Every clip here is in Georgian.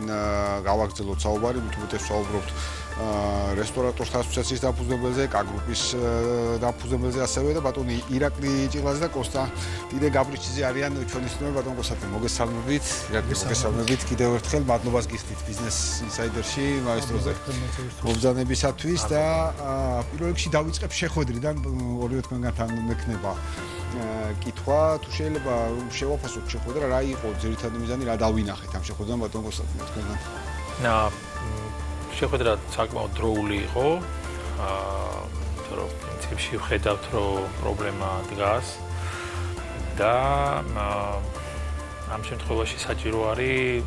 გავაგრძელოთ საუბარი, მithumetes ვსაუბრობთ რესტორატორთა ასოციაციის დაფუძნებელზე, კ-გრუპის დაფუძნებელზე ასევე და ბატონი ირაკლი ჭილაძე და კონსტანტინე გაბრიჩიძე არიან ჩვენი სტუმრები. ბატონ კონსტანტინე, მოგესალმებით. ირაკლი, მოგესალმებით. კიდევ ერთხელ მადლობას გიხდით Business Insider-ში მაესტროზე მობრძანებისათვის და პირველ რიგში დავიწყებ შეხვედრიდან ორივე თქვენგანთან მექნება კითხვა, თუ შეიძლება შევაფასოთ შეხვედრა, რა იყო ძირითადი მიზანი, რა დავინახეთ ამ შეხვედრიდან ბატონ კონსტანტინე თქვენგან. შეხვედრა საკმაოდ დროული იყო. იმიტომ რომ პრინციპში ვხედავთ, რომ პრობლემა დგას და ამ შემთხვევაში საჭირო არის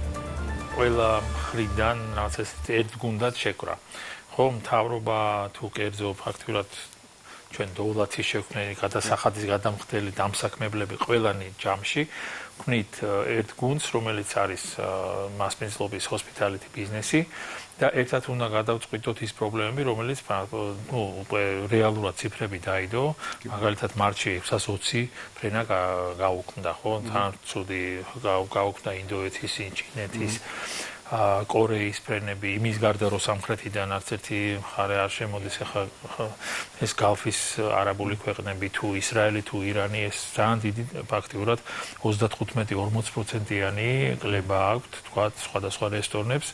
ყველა მხრიდან რაღაც ესეთი ერთგუნდად შეკრა. ხო, მთავრობა თუ კერძო ფაქტურად ჩვენ დოულათის შექმნელი, გადასახადის გადამხდელი დამსაქმებლები ყველანი ჯამში ვქნით ერთ გუნდს, რომელიც არის მასპინძლობის hospitality ბიზნესი და ერთად უნდა გადავწყვიტოთ ის პრობლემები, რომელიც უკვე რეალურად ციფრები დაიდო, მაგალითად მარტში 620 ფრენა გაუქმდა, ხო? თან ცუდი გაუქმდა ინდოეთის, ჩინეთის კორეის ფრენები, იმის გარდა რომ სამხრეთიდან არც ერთი მხარე არ შემოდის, ახლა ეს გალფის არაბული ქვეყნები თუ ისრაელი თუ ირანი, ეს ძალიან დიდი ფაქტიურად 35-40%-იანი კლება აქვთ, თქვა სხვადასხვა რესტორნებს.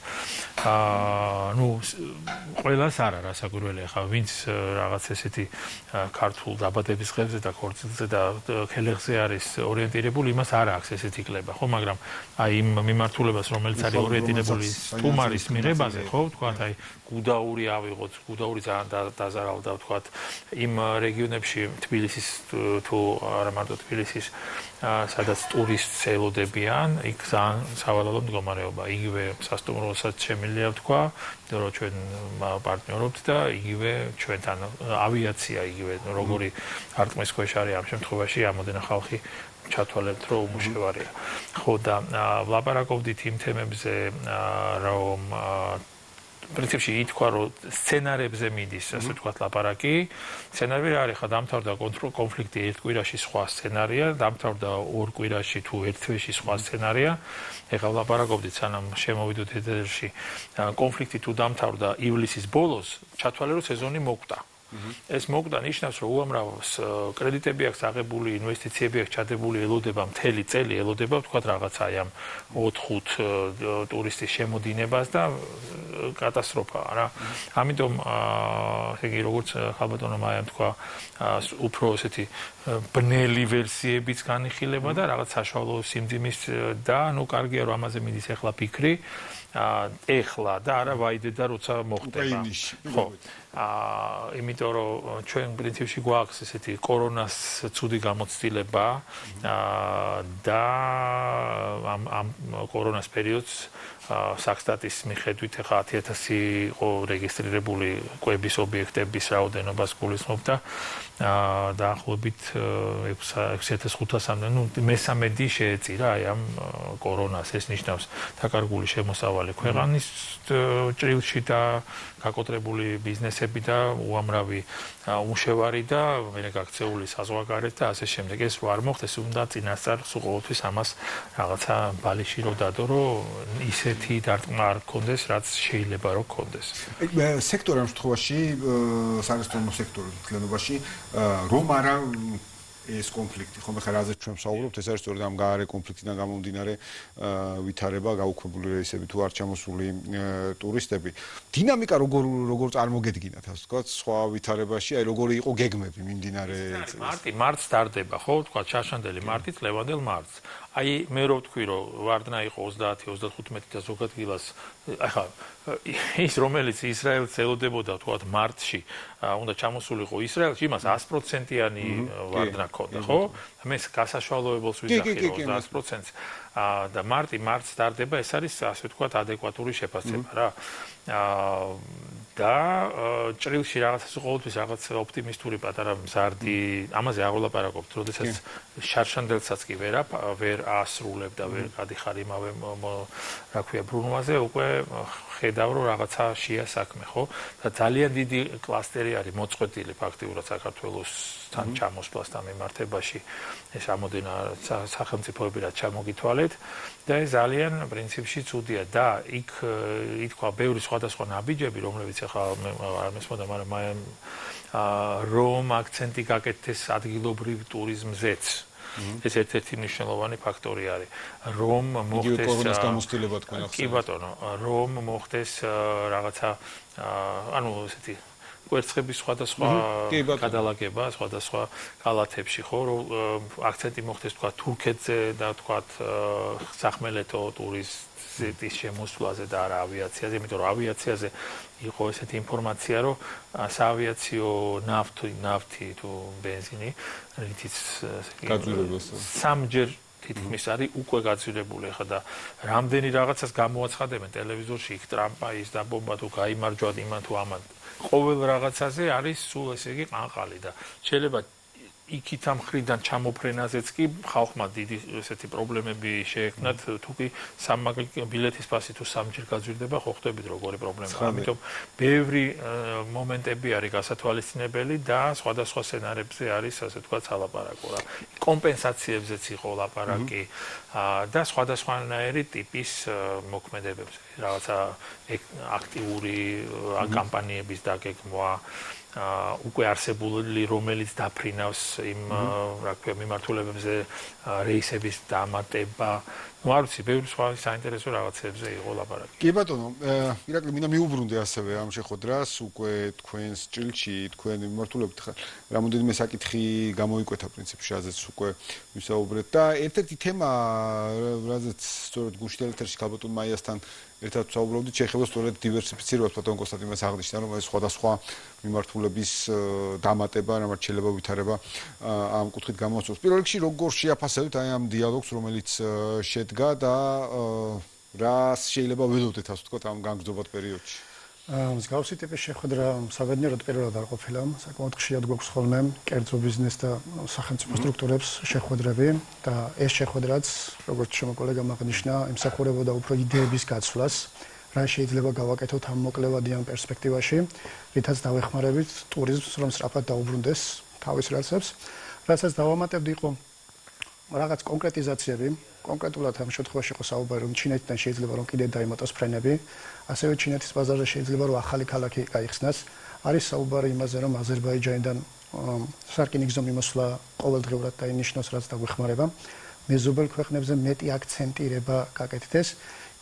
ყველას არა რასაკვირველი, ახლა ვინც რაღაც ესეთი ქართულ დაბადების დღეებზე და ქორწილზე და ქელეხზე არის ორიენტირებული, იმას არ აქვს ესეთი კლება, ხო, მაგრამ აი იმ მიმართულებას, რომელიც არის ორიენტირებული სტუმარის მიღებაზე, ხო, ვთქვათ, აი გუდაური ავიღოთ, გუდაური ძალიან დაზარავდა, ვთქვათ, იმ რეგიონებში თბილისის თუ არა მარტო თბილისის, სადაც ტურისტს ელოდებიან, იქ ძალიან სავალალო მდგომარეობა, იგივე სასტუმროსაც შემიძლია ვთქვა, რომ ჩვენ პარტნიორობთ და იგივე ჩვენთან ავიაცია, იგივე როგორი არტყმის ქვეშ არის ამ შემთხვევაში ამოდენა ხალხი ჩათვალებთ, რომ უმუშევარია. ხო და ვლაპარაკობდით იმ თემებზე, რომ პრინციპში ითქვა, რომ სცენარებზე მიდის, ასე ვთქვათ, ლაპარაკი. სცენარი რა არის, ხა დამთავრდა კონფლიქტი ერთ კვირაში სხვა სცენარია, დამთავრდა ორ კვირაში თუ ერთ თვეში სხვა სცენარია. ეხლა ვლაპარაკობდით, სანამ შემოვიდოთ ეთერში, კონფლიქტი თუ დამთავრდა ივლისის ბოლოს, ჩათვალე, რომ სეზონი მოკვდა. ეს მოკვდა ნიშნავს, რომ უამრავ კრედიტები აქვს აღებული, ინვესტიციები აქვს ჩადებული, ელოდება მთელი წელი, ელოდება ვთქვათ რაღაც აი ამ 4-5 ტურისტის შემოდინებას და კატასტროფაა რა. ამიტომ ესე იგი როგორც ხალბატონო მაიამ თქვა, უფრო ესეთი ბნელი ვერსიებიც განიხილება და რაღაც საშუალო სიმძიმის და კარგია რომ ამაზე მიდის ახლა ფიქრი. ეხლა და არა ვაიდე და როცა მოხდება. ხო. იმიტომ რომ ჩვენ პრინციპში გვაქვს ესეთი კორონას ცუდი გამოცდილება და ამ კორონას პერიოდს საქსტატის მიხედვით ახლა 10,000 იყო რეგისტრირებული კვების ობიექტების რაოდენობას გულისხმობდა დაახლოებით 6,500-მდე, მესამედი შეეწირა აი ამ კორონას, ეს ნიშნავს დაკარგული შემოსავალი ქვეყანის ჭრილში და გაკოტრებული ბიზნესები და უამრავი უმუშევარი და მერე გაქცეული საზღვარგარეთ და ასე შემდეგ. ეს რო არ მოხდეს, უნდა წინასწარ ყოველთვის ამას რაღაცა ბალიში რო დადო, რომ ისეთი დარტყმა არ გქონდეს, რაც შეიძლება რომ გქონდეს. სექტორი ამ შემთხვევაში, სარესტორნო სექტორი მთლიანობაში, რომ არა ეს კონფლიქტი, ხომ ახლა რაზეც ჩვენ ვსაუბრობთ, ეს არის სწორედ ამ გაარე კონფლიქტიდან გამომდინარე ვითარება, გაუქმებული რეისები თუ არ ჩამოსული ტურისტები. დინამიკა როგორ წარმოგედგინათ, ასე ვთქვათ, სხვა ვითარებაში, აი როგორი იყო გეგმები მიმდინარე წელს. მარტს ტარდება, ხო, ვთქვათ, ჩაშანდელი მარტით, ლევანდელ მარტს. აი მე რო ვთქვი, რომ ვარდნა იყო 30-35 და ზოგად გილას, ახლა ის რომელიც ისრაელს ელოდებოდა, ვთქვათ, მარტში, უნდა ჩამოსულიყო ისრაელში, იმას 100%-იანი ვარდნა ქონდა, ხო? მე გასაშვალოებელს ვიზახი 100%-ს და მარტს ტარდება, ეს არის ასე ვთქვათ, ადეკვატური შეფასება რა. და ჭრილში რაღაცას ყოველთვის რაღაც ოპტიმისტური პატარა მზარდი, ამაზე არ ვლაპარაკობთ, როდესაც შარშანდელსაც კი ვერ ასრულებ და ვერ გადიხარ იმავე რა ქვია ბრუნვაზე, უკვე ხედავ რომ რაღაცა შეა საქმე, ხო? და ძალიან დიდი კლასტერი არის მოწყვეტილი ფაქტიურად საქართველოსთან ჩამოსვლასთან მიმართებაში ეს ამოდენა სახელმწიფოები რაც ჩამოგითვალეთ და ეს ძალიან პრინციპში ცუდია და იქ ითქვა ბევრი სხვადასხვა ნაბიჯები, რომლებიც ახლა არ მესმოდა, მაგრამ რომ აქცენტი გაკეთდეს ადგილობრივ ტურიზმზეც. ეს ერთ-ერთი მნიშვნელოვანი ფაქტორი არის, რომ მოხდეს კორონის გამოცდილება თქვენ ახსენეთ. კი ბატონო, რომ მოხდეს რაღაცა ანუ ესეთი კვერცხების სხვადასხვა გადალაგება სხვადასხვა კალათებში, ხო, რომ აქცენტი მოხდეს თქვა თურქეთზე და თქვა სახმელეთო ტურისტის შემოსვლაზე და არა ავიაციაზე, იმიტომ რომ ავიაციაზე იყო ესეთი ინფორმაცია, რომ საავიაციო ნავთი თუ ბენზინი, რითიც სამჯერ თითქმის არის უკვე გაძვირებული ხა და რამდენი რაღაცას გამოაცხადებენ ტელევიზორში, იქ ტრამპა ის და ბომბა თუ გაიმარჯვათ იმან თუ ამან. ყოველ რაღაცაზე არის სულ ესე იგი ყანყალი და შეიძლება იქით ამ ხრიდან ჩამოფრენაზეც კი ხალხმა დიდი ესეთი პრობლემები შეექმნათ თუ კი ბილეთის ფასი თუ სამჯერ გაძვირდება ხო ხვდებით როგორი პრობლემაა ამიტომ ბევრი მომენტები არის გასათვალისწინებელი და სხვადასხვა სცენარებზე არის ასე ვთქვათ ლაპარაკო რა კომპენსაციებზეც იყო ლაპარაკი და სხვადასხვანაირი ტიპის მოქმედებებზე რაღაცა აქტიური კამპანიების დაგეგმვა უკვე არსებული რომელიც დაფრინავს იმ რა ქვია მიმართულებებზე რეისების დამატება ну არ ვიცი ბევრი სხვა საინტერესო რაღაცებზე იყო ლაპარაკი. კი ბატონო, ირაკლი მინდა მიუბრუნდე ასევე ამ შეხვედრას, უკვე თქვენს ჭრილში, თქვენ მიმართულებით რამოდენიმე საკითხი გამოიკვეთა პრინციპში, რაზეც უკვე ვისაუბრეთ და ერთ-ერთი თემა, რაზეც სწორედ გუშინ ეთერში ქალბატონ მაიასთან ერთად ვსაუბრობდით, შეეხება სწორედ დივერსიფიცირებას ბატონ კონსტანტინე აღნიშნა, რომ ეს სხვადასხვა მიმართულების დამატება, რამაც შეიძლება ვითარება ამ კუთხით გამოსწორს. პირველ რიგში როგორ შეაფასებთ აი ამ დიალოგს, რომელიც შედგა და რას შეიძლება ველოდეთ, ასე ვთქვათ, ამ განგრძობათ პერიოდში. მსგავსი ტიპის შეხვედრა საბედნიეროდ პირველად არ ყოფილა, საკმაოდ ხშირად გვაქვს ხოლმე კერძო ბიზნეს და სახელმწიფო სტრუქტურებს შეხვედრები და ეს შეხვედრაც, როგორც ჩემო კოლეგამ აღნიშნა, ემსახურებოდა უფრო იდეების გაცვლას, რა შეიძლება გავაკეთოთ ამ მოკლევადიან პერსპექტივაში, რითაც დავეხმარებით ტურიზმს, რომ სწრაფად დაუბრუნდეს თავის რელსებს, რასაც დავამატებდი იყო რაღაც კონკრეტიზაციები, კონკრეტულად ამ შემთხვევაში იყო საუბარი, რომ ჩინეთიდან შეიძლება რომ კიდე დაიმატოს ფრენები, ასევე ჩინეთის ბაზარზე შეიძლება რომ ახალი ქალაქი გაიხსნას. არის საუბარი იმაზე, რომ აზერბაიჯანიდან სარკინიგზო მიმოსვლა ყოველდღიურად დაინიშნოს, რაც დაგვეხმარება. მეზობელ ქვეყნებზე მეტი აქცენტირება გაკეთდეს.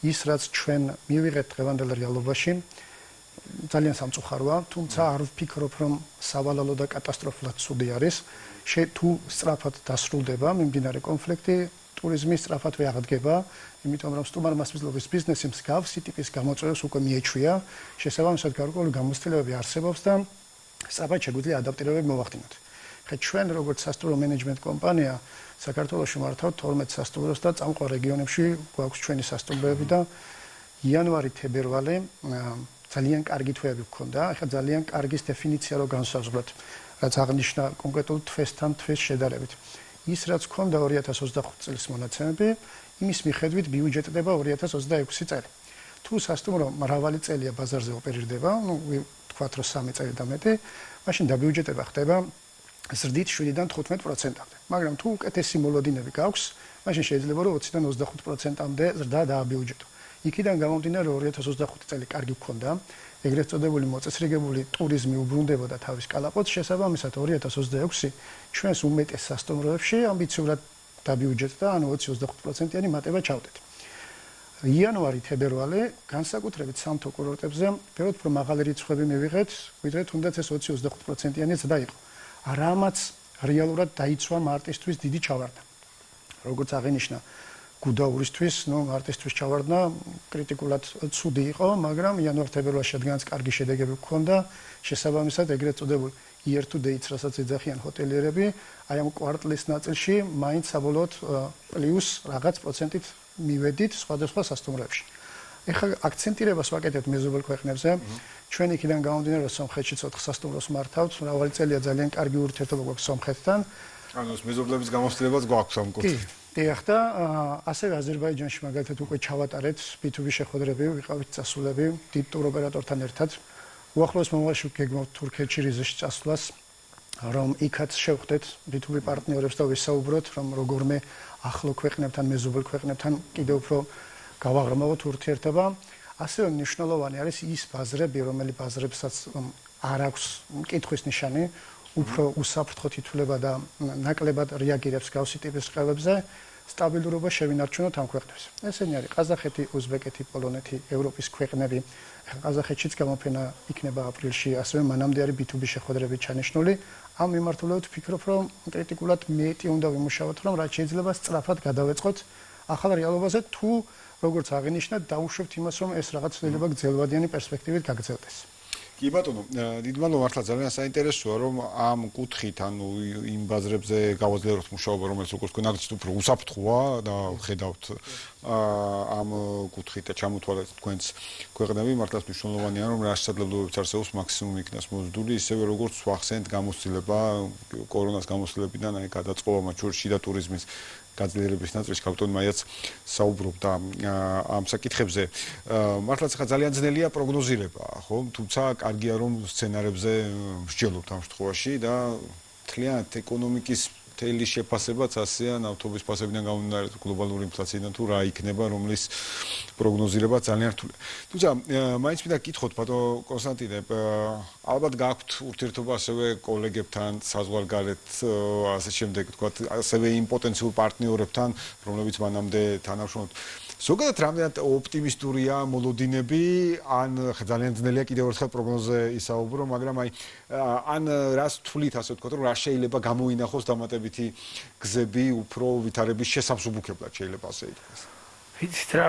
ის რაც ჩვენ მივიღეთ დღევანდელ რეალობაში ძალიან სამწუხაროა, თუმცა არ ვფიქრობ, რომ სავალალო და კატასტროფულად ცუდი არის. თუ სწრაფად დასრულდება მიმდინარე კონფლიქტი, ტურიზმი სწრაფად ვეაღდგება, იმიტომ რომ სტუმარ-მასპინძლობის ბიზნესი მსგავსი ტიპის გამოწვევებს უკვე მიეჩვია, შესაბამისად გარკვეული გამოცდილებები არსებობს და სწრაფად შეგვიძლია ადაპტირებები მოვახდინოთ. ხა ჩვენ როგორც სასტუმრო მენეჯმენტ კომპანია საქართველოში მართავთ 12 სასტუმროს და წამყვან რეგიონებში გვაქვს ჩვენი სასტუმროები და იანვარი-თებერვალი ძალიან კარგი თვეები გქონდა. ახლა ძალიან კარგის დეფინიცია რო განსაზღვროთ, რაც აღნიშნა კონკრეტულ თვესთან თვის შედარებით. ის რაც გქონდა 2025 წლის მონაცემები, იმის მიხედვით ბიუჯეტდება 2026 წელი. თუ სასტუმრო მრავალი წელია ბაზარზე ოპერირდება, ვთქვათ რომ 3 წელი და მეტი, მაშინ დაბიუჯეტება ხდება ზრდით 7-დან 15%-მდე. მაგრამ თუ უკეთესი მოლოდინები გაქვს, მაშინ შეიძლება რომ 20-დან 25%-მდე ზრდა დააბიუჯეტო. იქიდან გამომდინარე 2025 წელი კარგი გქონდა, ეგრეთ წოდებული მოწესრიგებული ტურიზმი უბრუნდებოდა თავის კალაპოტს, შესაბამისად 2026 ჩვენს უმეტეს სასტუმროებში ამბიციურად დაბიუჯეტდა, ანუ 20-25%-იანი მატება ჩავდეთ. იანვარი-თებერვალი განსაკუთრებით სამთო კურორტებზე ფეროდ უფრო მაღალი რიცხვები მივიღეთ, ვიდრე თუნდაც ეს 20-25%-იანი ზრდა იყო. რამაც რეალურად დაიცვა მარტისთვის დიდი ჩავარდნა. როგორც აღინიშნა გუდაურისთვის, მარტისთვის ჩავარდნა კრიტიკულად ცუდი იყო, მაგრამ იანვარ-თებერვალში რადგანაც კარგი შედეგები გქონდა, შესაბამისად ეგრეთ წოდებულ year to date, რასაც ეძახიან ჰოტელიერები, აი ამ კვარტლის ნაწილში მაინც საბოლოოდ პლუს რაღაც პროცენტით მივედით სხვადასხვა სასტუმროებში. ეხლა აქცენტირებას ვაკეთებთ მეზობელ ქვეყნებზე. ჩვენ იქიდან გამომდინარე, რომ სომხეთში 4 სასტუმროს მართავთ, მრავალი წელია ძალიან კარგი ურთიერთობა გვაქვს სომხეთთან. ანუ ეს მეზობლების გამოცდილებაც გვაქვს ამ კუთხით. დიახ და ასევე აზერბაიჯანში მაგალითად უკვე ჩავატარეთ B2B შეხვედრები, ვიყავით წასულები დიდ ტურ ოპერატორთან ერთად. უახლოეს მომავალში გეგმავთ თურქეთში რიზეში წასვლას, რომ იქაც შევხვდეთ B2B პარტნიორებს და ვისაუბროთ, რომ როგორმე ახლო ქვეყნებთან, მეზობელ ქვეყნებთან კიდევ უფრო გავაღრმავოთ ურთიერთობა. ასევე მნიშვნელოვანი არის ის ბაზრები, რომელი ბაზრებსაც არ აქვს მკითხვის ნიშანი, უფრო უსაფრთხოდ ითვლება და ნაკლებად რეაგირებს გავსი ტიპის ყელებზე, სტაბილურობა შევინარჩუნოთ ამ ქვეყნებს. ესენი არის ყაზახეთი, უზბეკეთი, პოლონეთი, ევროპის ქვეყნები. ყაზახეთშიც გამოფენა იქნება აპრილში, ასევე მანამდე არის B2B შეხვედრები ჩანიშნული. ამ მიმართულებით ვფიქრობ, რომ კრიტიკულად მეტი უნდა ვიმუშაოთ, რომ რაც შეიძლება სწრაფად გადავეწყოთ ახალ რეალობაზე, თუ როგორც აღინიშნა, დაუშვებთ იმას, რომ ეს რაღაც შეიძლება გრძელვადიანი პერსპექტივით გაგრძელდეს. კი ბატონო, დიდმალო მართლა ძალიან საინტერესოა, რომ ამ კუთხით, ანუ იმ ბაზრებზე გავაძლიეროთ მუშაობა, რომელიც როგორც თქვენ აგრძელეთ, უფრო უსაფრთხოა და ხედავთ ამ კუთხით და ჩამოთვალეთ თქვენს ქვეყნები, მართლაც მნიშვნელოვანია, რომ რა შესაძლებლობებიც არსებობს მაქსიმუმ იქნას მოსდული, ისევე როგორც ვახსენეთ გამოცდილება კორონას გამოცდილებიდან, აი გადაწყობა მათ შორის შიდა ტურიზმის გაძლიერების ნაწილში კაპიტან მაიაც საუბრობდა ამ საკითხებზე. მართლაც ხა ძალიან ძნელია პროგნოზირება, ხო? თუმცა კარგია რომ სცენარებზე მსჯელობთ ამ შემთხვევაში და მთლიანად ეკონომიკის მთელი შეფასებაც ასეა ნავთობის ფასებიდან გამომდინარე გლობალური ინფლაციიდან თუ რა იქნება, რომლის პროგნოზირება ძალიან რთულია. თუმცა მაინც მინდა გკითხოთ ბატონო კონსტანტინე, ალბათ გაქვთ ურთიერთობა ასევე კოლეგებთან, საზღვარგარეთ, ასე შემდეგ, თქვათ, ასევე იმ პოტენციურ პარტნიორებთან, რომლებიც მანამდე თანამშრომლობთ. ზოგადად რამდენად ოპტიმისტურია მოლოდინები, ან ძალიან ძნელია კიდევ ერთხელ პროგნოზზე ისაუბრო, მაგრამ აი ან რას თვლით, ასე ვთქვათ, რომ რა შეიძლება გამოინახოს დამატებითი გზები უფრო ვითარების შესამსუბუქებლად შეიძლება ასე ითქვას. ვიცით რა,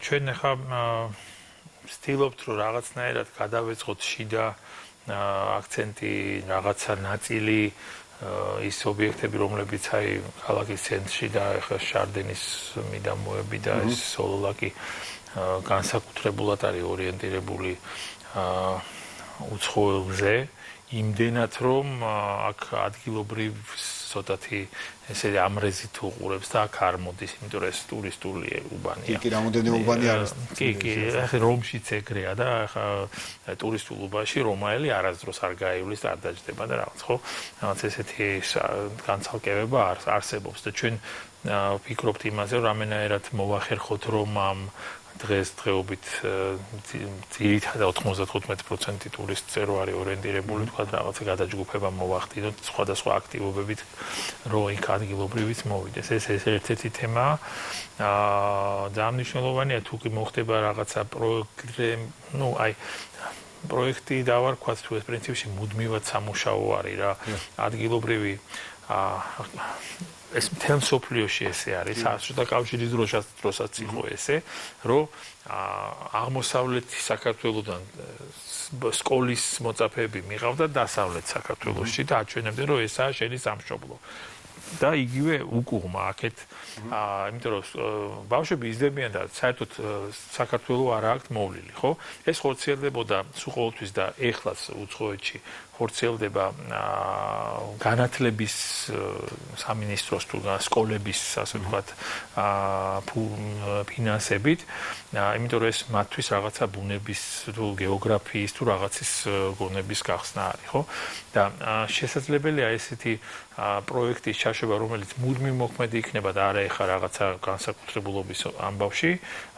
ჩვენ ახლა ვცდილობთ, რომ რაღაცნაირად გადავეწყოთ შიდა აქცენტი, რაღაცა ნაწილი ის ობიექტები, რომლებიც აი ქალაქის ცენტრში და ახლა შარდენის მიდამოები და ეს სოლოლაკი განსაკუთრებულად არის ორიენტირებული უცხოელზე, იმდენად რომ აქ ადგილობრივ ცოტათი ესე ამრეზით უყურებს და აქ არ მოდის, იმიტომ რომ ეს ტურისტული უბანია. კი, რამოდენიმე უბანი არის. კი, ახლა რომშიც ეგრეა და ახლა ტურისტულ უბანში რომაელი არასდროს არ გაივლის და არ დაჯდება და რაღაც, ხო? რაღაც ესეთი განცალკევება არსებობს და ჩვენ ვფიქრობთ იმაზე, რომ რამენაერად მოვახერხოთ, რომ ამ დღესდღეობით ძირითადად 95% ტურისტზე რო არის ორიენტირებული, თქვა რაღაცა გადაჯგუფება მოვახდინოთ სხვადასხვა აქტივობებით, რომ იქ ადგილობრივიც მოვიდეს. ეს ერთ-ერთი თემაა. ძალიან მნიშვნელოვანია თუ კი მოხდება რაღაცა პროექტი დავარქვათ თუ ეს პრინციპში მუდმივად სამუშაო არის რა. ადგილობრივი ეს მთელ მსოფლიოში ესე არის, საბჭოთა კავშირის დროსაც იყო ესე, რომ აღმოსავლეთი საქართველოსთან სკოლის მოწაფეები მიყავდა დასავლეთ საქართველოსში და აჩვენებდნენ, რომ ესაა შენი სამშობლო. და იგივე უკუღმა აქეთ, იმიტომ რომ ბავშვები იზრდებიან და საერთოდ საქართველოს არ აქვს მოვლილი, ხო? ეს ხორციელდებოდა სულ ყოველთვის და ეხლაც უცხოეთში ხორციელდება განათლების სამინისტროს თუ სკოლების, ასე ვთქვათ, ფინანსებით, იმიტომ რომ ეს მათთვის რაღაცა ბუნების თუ გეოგრაფიის თუ რაღაცის გონების გახსნა არის, ხო? და შესაძლებელია ესეთი პროექტის ჩაშობა, რომელიც მუდმივ მოქმედი იქნება და არა ეხა რაღაცა განსაკუთრებულობის ამბავში,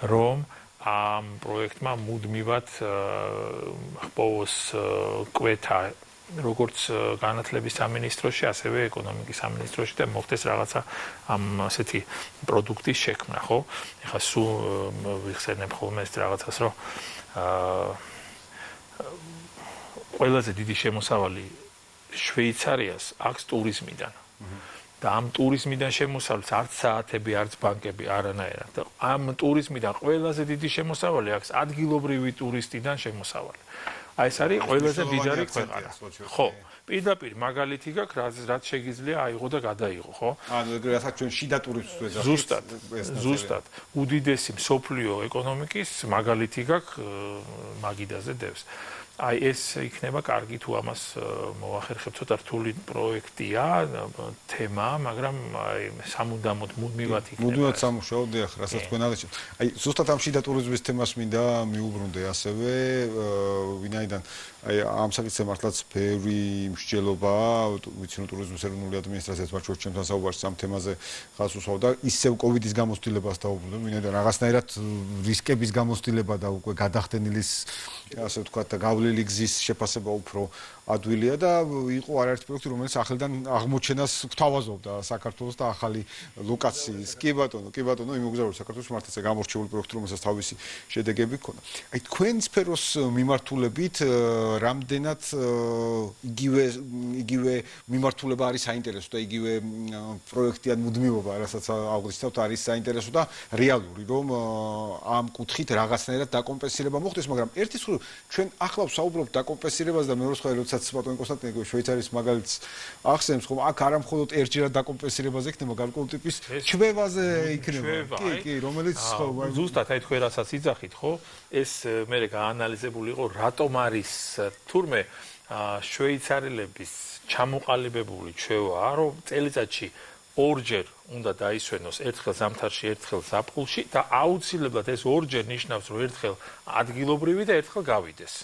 რომ ამ პროექტმა მუდმივად ჰპოვოს კვეთა როგორც განათლების სამინისტროში, ასევე ეკონომიკის სამინისტროში და მოხდეს რაღაცა ამ ასეთი პროდუქტის შექმნა, ხო? ეხლა სულ ვიხსენებ ხოლმე ეს რაღაცას, რომ ყველაზე დიდი შემოსავალი შვეიცარიას აქვს ტურიზმიდან. და ამ ტურიზმიდან შემოსავლით არც საათები, არც ბანკები არანაირად. და ამ ტურიზმიდან ყველაზე დიდი შემოსავალი აქვს ადგილობრივი ტურისტიდან შემოსავალი. აი ეს არის ყველაზე დიდარი ქვეყანა. ხო, პირდაპირ მაგალითი გაქვს, რაც შეგიძლია აიღო და გადაიღო, ხო? ანუ ეგრე რასაც ჩვენ შიდა ტურიზმს ვეძახით. ზუსტად. უდიდესი მსოფლიო ეკონომიკის მაგალითი გაქვს მაგიდაზე დევს. აი ეს იქნება კარგი თუ ამას მოახერხებთ. ცოტა რთული პროექტია, თემა, მაგრამ აი სამუდამოდ მუდმივად იქნება. მუდმივად სამუშაო, დიახ, რასაც თქვენ აღიჩენთ. აი ზუსტად ამ შიდა ტურიზმის თემას მინდა მიუბრუნდე ასევე, ვინაიდან აი ამ საკითხზე მართლაც ბევრი მსჯელობაა, ვიცი რომ ტურიზმის ეროვნული ადმინისტრაციაც მათ შორის ჩემთან საუბარს ამ თემაზე ხაზს უსვავდა, ისევ კოვიდის გამოცდილებას დაუბრუნდეთ, ვინაიდან რაღაცნაირად რისკების გამოცდილება და უკვე გადახდენილის ასე ვთქვათ და გავლილი გზის შეფასება უფრო ადვილია და იყო არაერთი პროექტი, რომელიც ახლიდან აღმოჩენას გვთავაზობდა საქართველოს და ახალი ლოკაციის. კი ბატონო, იმოგზაურეთ საქართველოს მართლაც გამორჩეული პროექტი, რომელსაც თავისი შედეგები ჰქონდა. აი თქვენ სფეროს მიმართულებით რამდენად იგივე მიმართულება არის საინტერესო და იგივე პროექტი ან მუდმივობა, რასაც აღვნიშნავთ, არის საინტერესო და რეალური, რომ ამ კუთხით რაღაცნაირად დაკომპენსირება მოხდეს, მაგრამ ერთი მხრივ ჩვენ ახლა ვსაუბრობთ დაკომპენსირებას და მეორე მხრივ როდესაც ბატონი კონსტანტინე შვეიცარიის მაგალითს ახსენებს, ხომ აქ არა მხოლოდ ერთჯერად დაკომპენსირებაზე იქნება გარკვეული ტიპის ჩვევაზე იქნება. კი, რომელიც ხო ზუსტად აი თქვენ რასაც იძახით, ხო? ეს მე გაანალიზებული იყო, რატომ არის თურმე შვეიცარიელების ჩამოყალიბებული ჩვევაა, რომ წელიწადში ორჯერ უნდა დაისვენოს, ერთხელ ზამთარში, ერთხელ ზაფხულში და აუცილებლად ეს ორჯერ ნიშნავს, რომ ერთხელ ადგილობრივი და ერთხელ გავიდეს.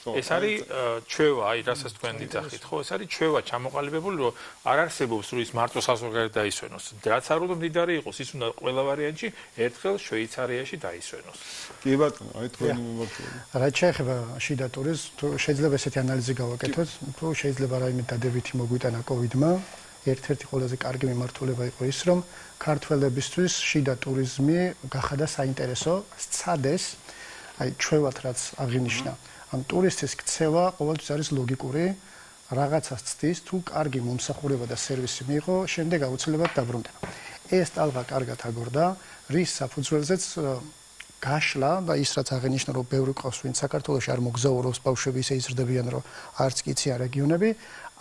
ეს არის ჩვევა, აი რასაც თქვენ იძახით, ხო? ეს არის ჩვევა ჩამოყალიბებული, რომ არ არსებობს, რომ ის მარტო საზღვარგარეთ დაისვენოს. რაც არ უნდა მდიდარი იყოს, ის უნდა ყველა ვარიანტში ერთხელ შვეიცარიაში დაისვენოს. კი ბატონო, აი თქვენი მიმართულება. რაც შეეხება შიდა ტურიზმს, თუ შეიძლება ესეთი ანალიზი გავაკეთოთ, თუ შეიძლება რაიმე დადებითი მოგვიტანა კოვიდმა, ერთ-ერთი ყველაზე კარგი მიმართულება იყო ის, რომ ქართველებისთვის შიდა ტურიზმი გახადა საინტერესო, სცადეს, აი ჩვევად რაც აღინიშნა. ამ ტურისტის ქცევა ყოველთვის არის ლოგიკური, რაღაცას ცდის, თუ კარგი მომსახურება და სერვისი მიიღო, შემდეგ აუცილებლად დაბრუნდება. ეს ტალღა კარგად აგორდა, რის საფუძველზეც გაშლა და ის რაც აღინიშნა, რომ ბევრი ყავს, ვინც საქართველოში არ მოგზაურობს, ბავშვები ისე იზრდებიან, რომ არც კი იციან რეგიონები,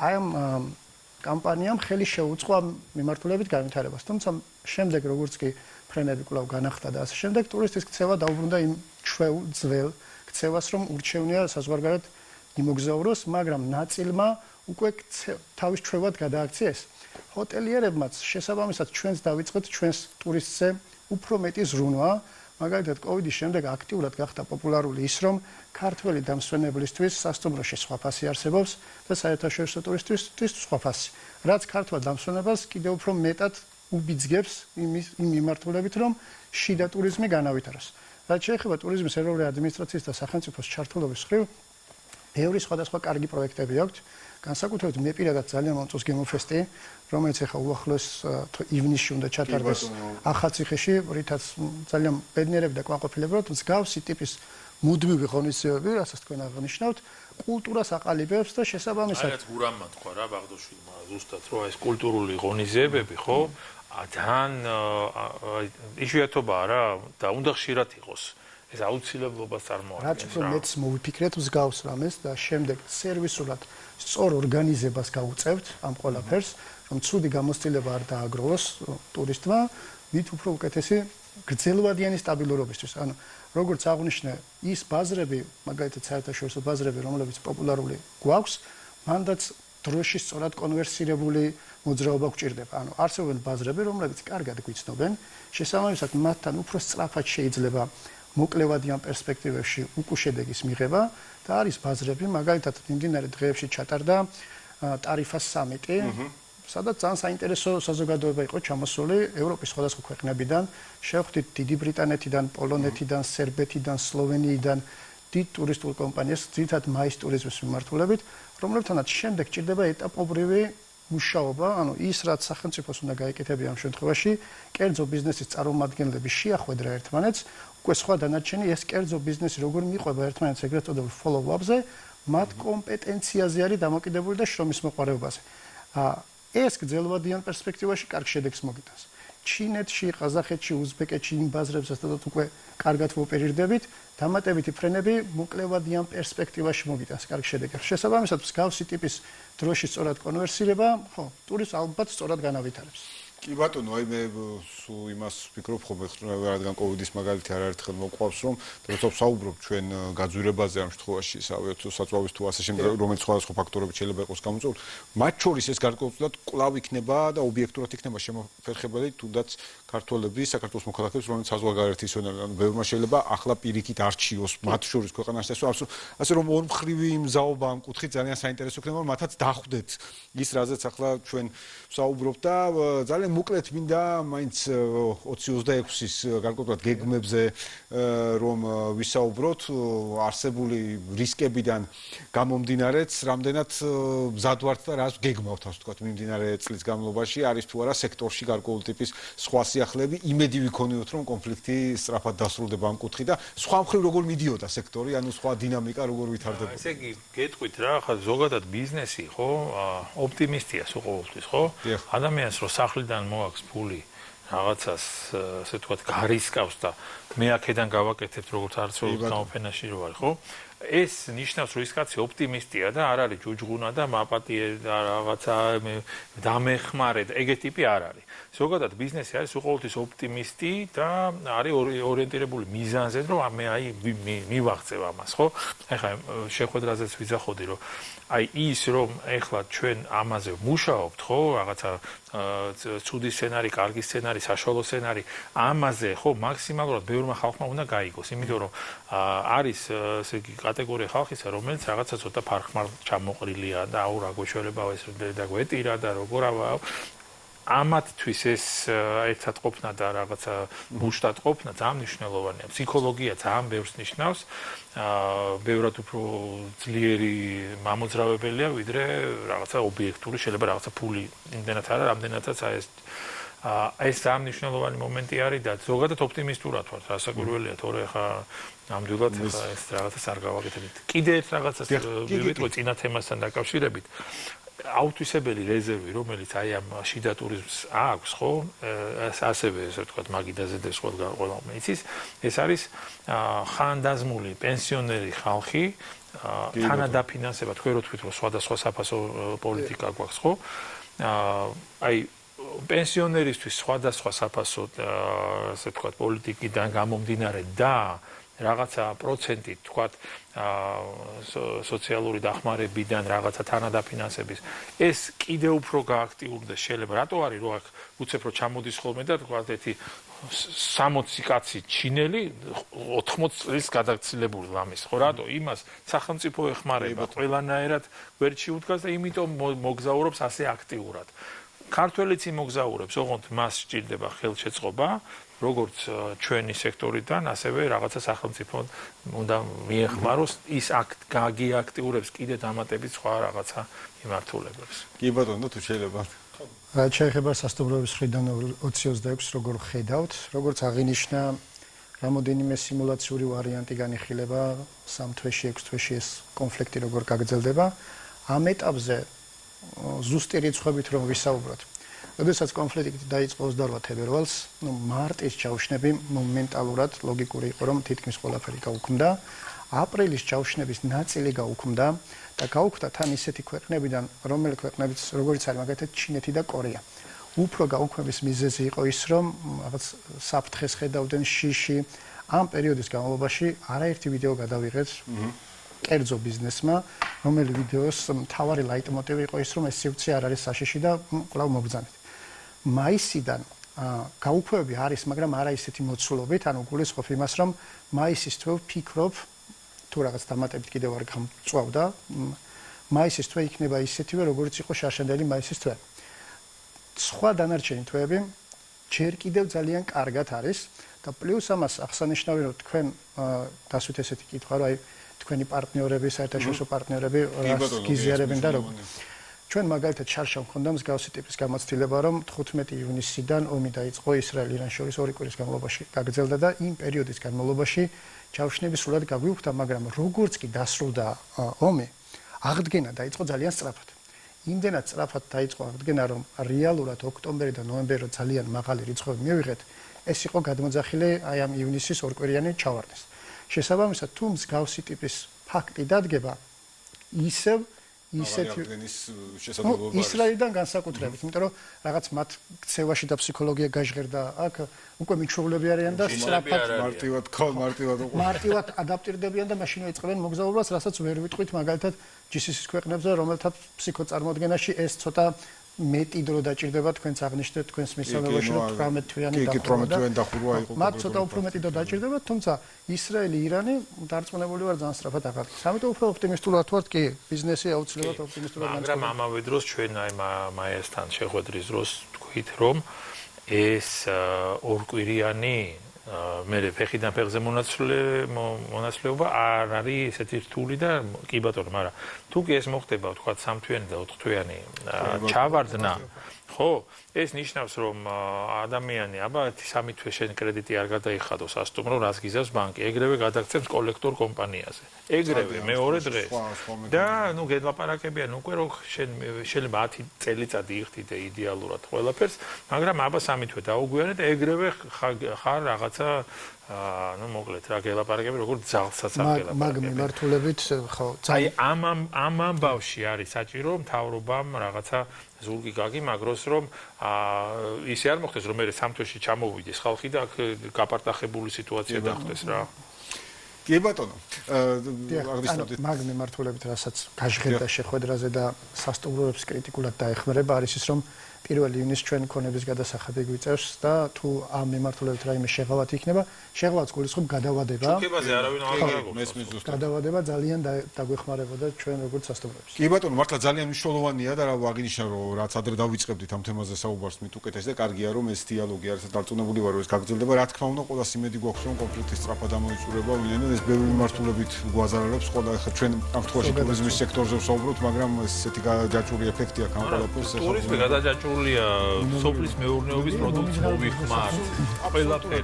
აი ამ კამპანიამ ხელი შეუწყო მიმართულებით განვითარებას. თუმცა შემდეგ როგორც კი ფრენები კვლავ განახტა და ასე შემდეგ, ტურისტის ქცევა დაუბრუნდა იმ ძველ ქცევას, რომ ურჩევნია საზღვარგარეთ იმოგზაუროს, მაგრამ ნაწილმა უკვე თავის ჩვევად გადააქცია ეს. ჰოტელიერებმაც შესაბამისად ჩვენს დავიწყეთ ჩვენს ტურისტზე უფრო მეტი ზრუნვა, მაგალითად კოვიდის შემდეგ აქტიურად გახდა პოპულარული ის, რომ ქართველი დამსვენებლისთვის სასტუმროში სხვა ფასი არსებობს და საერთაშორისო ტურისტისთვის სხვა ფასი. რაც ქართულ დამსვენებელს კიდევ უფრო მეტად უბიძგებს იმ მიმართულებით, რომ შიდა ტურიზმი განავითაროს. რაც შეეხება ტურიზმის ეროვნული ადმინისტრაციის და სახელმწიფოს ჩართულობის მხრივ, ბევრი სხვადასხვა კარგი პროექტები აქვს. განსაკუთრებით მე პირადად ძალიან მომწონს გემოფესტი, რომელიც ახლა უახლოეს ივნისში უნდა ჩატარდეს ახალციხეში, რითაც ძალიან ბედნიერები და კმაყოფილები ვართ, მსგავსი ტიპის მუდმივი ღონისძიებები, რასაც თქვენ აღნიშნავთ, კულტურას აყალიბებს და შესაბამისად. აი რაც გურამმა თქვა რა ბაღდაშვილმა, ზუსტად რომ ეს კულტურული ღონისძიებები, ხო? ძალიან იშვიათობაა რა და უნდა ხშირად იყოს. ეს აუცილებლობას წარმოადგენს. რაც უფრო მეც მოვიფიქრეთ მსგავს რამეს და შემდეგ სერვისულად სწორ ორგანიზებას გავუწევთ ამ ყველაფერს, რომ ცუდი გამოცდილება არ დააგროვოს ტურისტმა, მით უფრო უკეთესი გრძელვადიანი სტაბილურობისთვის. ანუ როგორც აღნიშნე, ის ბაზრები, მაგალითად საერთაშორისო ბაზრები, რომლებიც პოპულარული გვაქვს, მანდაც დროში სწორად კონვერსირებული მოძრაობა გვჭირდება. ანუ არსებობენ ბაზრები, რომლებიც კარგად გვიცნობენ, შესაბამისად მათთან უფრო სწრაფად შეიძლება მოკლევადიან პერსპექტივებში უკუშედეგის მიღება და არის ბაზრები, მაგალითად მიმდინარე დღეებში ჩატარდა ტარიფას სამიტი, სადაც ძალიან საინტერესო საზოგადოება იყო ჩამოსული ევროპის სხვადასხვა ქვეყნებიდან, შევხვდით დიდი ბრიტანეთიდან, პოლონეთიდან, სერბეთიდან, სლოვენიიდან დიდ ტურისტულ კომპანიას, ძირითადად მაის ტურიზმის მიმართულებით, რომლებთანაც შემდეგ ჭირდება ეტაპობრივი მუშაობა, ანუ ის რაც სახელმწიფოს უნდა გაეკეთებია ამ შემთხვევაში, კერძო ბიზნესის წარმომადგენლები შეახვედრა ერთმანეთს, უკვე სხვა დანარჩენი ეს კერძო ბიზნესი როგორ მიყვება ერთმანეთს ეგრეთ წოდებულ follow-up-ზე, მათ კომპეტენციაზე არის დამოკიდებული და შრომის მოყვარეობაზე. ეს გრძელვადიან პერსპექტივაში კარგ შედეგს მოგიტანს. ჩინეთში, ყაზახეთში, უზბეკეთში იმ ბაზრებს სადაც უკვე კარგად ვოპერირდებით, დამატებითი ფრენები მოკლევადიან პერსპექტივაში მოგიტანს კარგ შედეგებს. შესაბამისად, მსგავსი ტიპის დროში სწორად კონვერსირება, ხო, ტურიზმს ალბათ სწორად განავითარებს. კი ბატონო, აი მე იმას ვფიქრობ ხოლმე, რადგან კოვიდის მაგალითი არაერთხელ მოყვავს, რომ როცა ვსაუბრობ ჩვენ გაძვირებაზე ამ შემთხვევაში, საწვავის თუ ასე შემდეგ, რომელიც სხვადასხვა ფაქტორებით შეიძლება იყოს გამოწვეული, მათ შორის ეს გარკვეულწილად კვლავ იქნება და ობიექტურად იქნება შემოფერხებელი თუნდაც ქართველების, საქართველოს მოქალაქეებს, რომელიც საზღვარგარეთ ისვენებენ. ანუ ბევრმა შეიძლება ახლა პირიქით არჩიოს მათ შორის ქვეყანაში ასე რომ ორმხრივი მზაობა ამ კუთხით ძალიან საინტერესო იქნება, რომ მათაც დახვდეთ ის, რაზეც ახლა ჩვენ ვსაუბრობთ და ძალიან მოკლედ მინდა მაინც 2026-ის გარკვეულად გეგმებზე რომ ვისაუბროთ არსებული რისკებიდან გამომდინარეც, რამდენად მზად ვართ და რას გეგმავთ, ასე ვთქვათ, მიმდინარე წლის განმავლობაში არის თუ არა სექტორში გარკვეული ტიპის სხვა სიახლეები, იმედი ვიქონიოთ, რომ კონფლიქტი სწრაფად დასრულდება ამ კუთხით და სხვა მხრივ როგორ მიდიოდა სექტორი, ანუ სხვა დინამიკა როგორ ვითარდება. ესე იგი, გეტყვით რა, ხა ზოგადად ბიზნესი, ხო, ოპტიმისტია სულ ყოველთვის, ხო? ადამიანს რო სახლიდან მოაქვს ფული, რაღაცას, ასე ვთქვათ, გარისკავს და მე აქედან გავაკეთებთ, როგორც არცრულ გამოფენაში რო არის, ხო? ეს ნიშნავს, რომ ის კაცი ოპტიმისტია და არ არის ჯუჯღუნა და მაპატიე და რაღაცა დამეხმარე და ეგეთი ტიპი არ არის. ზოგადად ბიზნესი არის უყოველთვის ოპტიმისტი და არის ორიენტირებული მიზანზე, რომ მე მივაღწევ ამას, ხო? ეხლა შეხვედრაზეც ვიძახოდი, რომ აი ის რომ ეხლა ჩვენ ამაზე მუშაობთ, ხო, რაღაცა ცუდი სცენარი, კარგი სცენარი, საშუალო სცენარი, ამაზე ხო მაქსიმალურად ბევრმა ხალხმა უნდა გაიგოს, იმიტომ რომ არის ესე იგი კატეგორია ხალხისა, რომელიც რაღაცა ცოტა ფარხმარ ჩამოყრილია და აუ რა გვეშველება ეს და გვეტირა და როგორ ავა ამათთვის ეს ერთად ყოფნა და რაღაცა მუშტად ყოფნა ძალიან მნიშვნელოვანია. ფსიქოლოგია ძალიან ბევრს ნიშნავს. ბევრად უფრო ძლიერი მამოძრავებელია, ვიდრე რაღაცა ობიექტური, შეიძლება რაღაცა ფული იმდენად არა, რამდენადაც ეს ძალიან მნიშვნელოვანი მომენტი არის და ზოგადად ოპტიმისტურად ვარ, რასაკვირველია, თორე ხა ნამდვილად ხა ეს რაღაცას არ გავაკეთებთ. კიდე ერთ რაღაცას ვიტყვი წინა თემასთან დაკავშირებით. აუთვისებელი რეზერვი, რომელიც აი ამ შიდა ტურიზმს აქვს, ხო? ასევე ესე ვთქვათ, მაგიდაზე და ყველა მეცის, ეს არის ხანდაზმული პენსიონერი ხალხი, თანადაფინანსება, თქვენ რო თქვით, რომ სხვადასხვა საფასო პოლიტიკა გვაქვს, ხო? აი პენსიონერისთვის სხვადასხვა საფასო ასე ვთქვათ, პოლიტიკიდან გამომდინარე და რაღაცა პროცენტით, თქვათ, სოციალური დახმარებიდან, რაღაცა თანადაფინანსების, ეს კიდევ უფრო გააქტიურდეს შეიძლება. რატო არის, რომ აქ უცებ რო ჩამოდის ხოლმე და თქვათ, ერთი 60 კაცი ჩინელი 80 წლის გადაგცილებული ლამის, ხო, რატო? იმას სახელმწიფო ეხმარება, ყველანაირად გვერდში უდგას და იმიტომ მოგზაურობს ასე აქტიურად. ქართველიც იმოგზაურებს, ოღონდ მას სჭირდება ხელშეწყობა, როგორც ჩვენი სექტორიდან, ასევე რაღაცა სახელმწიფო უნდა მიეხმაროს, ის გაგიაქტიურებს კიდე დამატებით სხვა რაღაცა მიმართულებებს. კი ბატონო, თუ შეიძლება. რაც შეეხება სასტუმროების მხრიდან 2026 როგორ ხედავთ, როგორც აღინიშნა, რამოდენიმე სიმულაციური ვარიანტი განიხილება 3 თვეში, 6 თვეში ეს კონფლიქტი როგორ გაგრძელდება. ამ ეტაპზე ზუსტი რიცხვებით რომ ვისაუბროთ. როდესაც კონფლიქტი დაიწყო 28 თებერვალს, მარტის ჩავშნები მომენტალურად ლოგიკური იყო, რომ თითქმის ყველაფერი გაუქმდა. აპრილის ჩავშნების ნაწილი გაუქმდა და გაუქმდა თან ისეთი ქვეყნებიდან, რომელი ქვეყნებიც როგორც არის მაგალითად ჩინეთი და კორეა. უფრო გაუქმების მიზეზი იყო ის, რომ რაღაც საფრთხეს ხედავდნენ შიში. ამ პერიოდის განმავლობაში არაერთი ვიდეო გადავიღეთ კერძო ბიზნესმა, რომელი ვიდეოს მთავარი ლაიტმოტივი იყო ის, რომ ეს სივრცე არ არის საშიში და კვლავ მოგბრძანეთ. მაისიდან გაუქმებები არის, მაგრამ არა ისეთი მოცულობით, ანუ გულისხმობ იმას, რომ მაისის თვე ვფიქრობ, თუ რაღაც დამატებით კიდევ არ გამწვავდა, მაისის თვე იქნება ისეთივე, როგორც იყო შარშანდელი მაისის თვე. სხვა დანარჩენი თვეები ჯერ კიდევ ძალიან კარგად არის და პლუს ამას აღსანიშნავი, რომ თქვენ დასვით ესეთი კითხვა, რომ აი თქვენი პარტნიორები, საერთაშორისო პარტნიორები რას გიზიარებენ და როგორ. ჩვენ მაგალითად შარშამ ხონდა მსგავსი ტიპის გამოცდილება, რომ 15 ივნისიდან ომი დაიწყო ისრაელ-ირანს შორის 2 კვირის განმავლობაში გაგრძელდა და იმ პერიოდის განმავლობაში ჩავშნები სრულად გაგვიუხდა, მაგრამ როგორც კი დასრულდა ომი, აღდგენა დაიწყო ძალიან სწრაფად. იმდენად სწრაფად დაიწყო აღდგენა, რომ რეალურად ოქტომბერი და ნოემბერი ძალიან მაღალი რიცხვები მივიღეთ, ეს იყო გადმოძახილი აი ამ ივნისის 2 კვირიანი ჩავარდნის. შესაბამისად, თუ მსგავსი ტიპის ფაქტი დადგება, ისევ ისეთი აღდგენის შესაძლებლობა არის. ისრაელიდან განსაკუთრებით, იმიტომ რომ რაღაც მათ ქცევაში და ფსიქოლოგია გაჟღერდა აქ, უკვე მიჩვეულები არიან და სწრაფად მარტივად ადაპტირდებიან და მაშინვე იწყებენ მოგზაურობას, რასაც ვერ ვიტყვით მაგალითად GCC-ის ქვეყნებზე, რომელთაც ფსიქოწარმოდგენაში ეს ცოტა მეტი დრო დაჭირდება, თქვენც აღნიშნეთ თქვენს მისამებაში 18 თვიანი დახურვა იყო. მათ ცოტა უფრო მეტი დრო დაჭირდება, თუმცა ისრაელი, ირანი დარწმუნებული ვარ ძალიან სწრაფად აღარ. ამიტომ უფრო ოპტიმისტურად ვართ კი, ბიზნესი აუცილებლად ოპტიმისტურად განწყობილდება. მაგრამ ამავე დროს ჩვენ აი მაესთან შეხვედრის დროს თქვით, რომ ეს ორკვირიანი მე ფეხიდან ფეხზე მონაცვლეობა არ არის ესეთი რთული და კი ბატონო, მაგრამ თუ კი ეს მოხდება, თქვა 3 თვიანი და 4 თვიანი ჩავარდნა, ხო, ეს ნიშნავს, რომ ადამიანი, აბა 3 თვე შენ კრედიტი არ გადაიხადოს ასტუმრო, რას გიზავს ბანკი, ეგრევე გადაგცემს კოლექტორ კომპანიაზე. ეგრევე მეორე დღეს. და ნუ გელაპარაკებიან უკვე რომ შეიძლება 10 წელიწადი იხდიდე იდეალურად ყველაფერს, მაგრამ აბა 3 თვე დაუგვიანე და ეგრევე ხარ რაღაცა ну მოკლედ რა გელაპარაკები როგორ ძალსაც არ გელაპარაკები. მაგ მიმართულებით ხო აი ამ ამბავში არის საჭირო მთავრობამ რაღაცა ზურგი გაგიმაგროს რომ ისე არ მოხდეს რომ მე 3 თვეში ჩამოვიდეს ხალხი და აქ გაპარტახებული სიტუაცია დახდეს რა. კი ბატონო. აღნიშნავთ მაგ მიმართულებით რასაც გაჟღერდა შეხვედრაზე და სასტუმროებს კრიტიკულად დაეხმარება არის ის რომ 1 ივნისს ჩვენ ქონების გადასახადი გვიწევს და თუ ამ მიმართულებით რაიმე შეღავათი იქნება, შეღავათს გულისხმობ გადავადება. ჩუქებაზე არავინ არ აღარ გადავადება ძალიან დაგვეხმარებოდა ჩვენ როგორც სასტუმროებს. კი ბატონო, მართლა ძალიან მნიშვნელოვანია და რა ვაგინიშნავ რომ რაც ადრე დავიწყებდით ამ თემაზე საუბარს მით უკეთეს და კარგია რომ ეს დიალოგი არის დარწმუნებული ვარ რომ ეს გაგრძელდება. რა თქმა უნდა, ყოველას იმედი გვაქვს რომ კონფლიქტი სწრაფად ამოიწურება, ვინმე ეს ბევრი მიმართულებით გვაზარალებს, ყველა ახლა ჩვენ ამ თხოვში ტურიზმის სექტორზე ვსაუბრობთ, მაგრამ ესეთი გაჯაჭვური ეფექტი აქვს ამ ყველაფერს. ტურიზმი გადაჯაჭვურია სოფლის მეურნეობის პროდუქტს მოვიხმართ. ყველაფერი.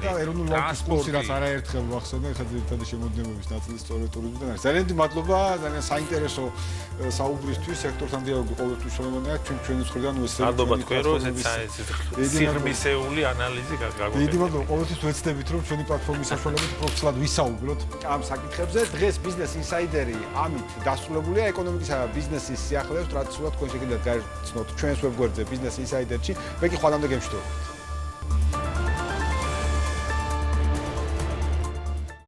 ტრანსპორტი რაც არაერთხელ ვახსენე, ხა ძირითადი შემოქმედებების ნაწილი სწორედ ტურიზმიდან არის. ძალიან დიდი მადლობა, ძალიან საინტერესო საუბრისთვის, სექტორთან დიალოგი ყოველთვის შემოვიდა, ჩვენი მხრიდან ეს მადლობა თქვენ რომ სიღრმისეული ანალიზი გაგვაკეთეთ. დიდი მადლობა, ყოველთვის ვეცდებით რომ ჩვენი პლატფორმის საშუალებით პროფესიულად ვისაუბროთ ამ საკითხებზე. დღეს Business Insider-ი ამით დასრულებულია ეკონომიკისა და ბიზნესის სიახლეებს ტრადიციულად თქვენ შეგიძლიათ გაიცნოთ ჩვენს ვებგვერდზე Business Insider-ში. მე კი ხვალამდე გემშვიდობთ.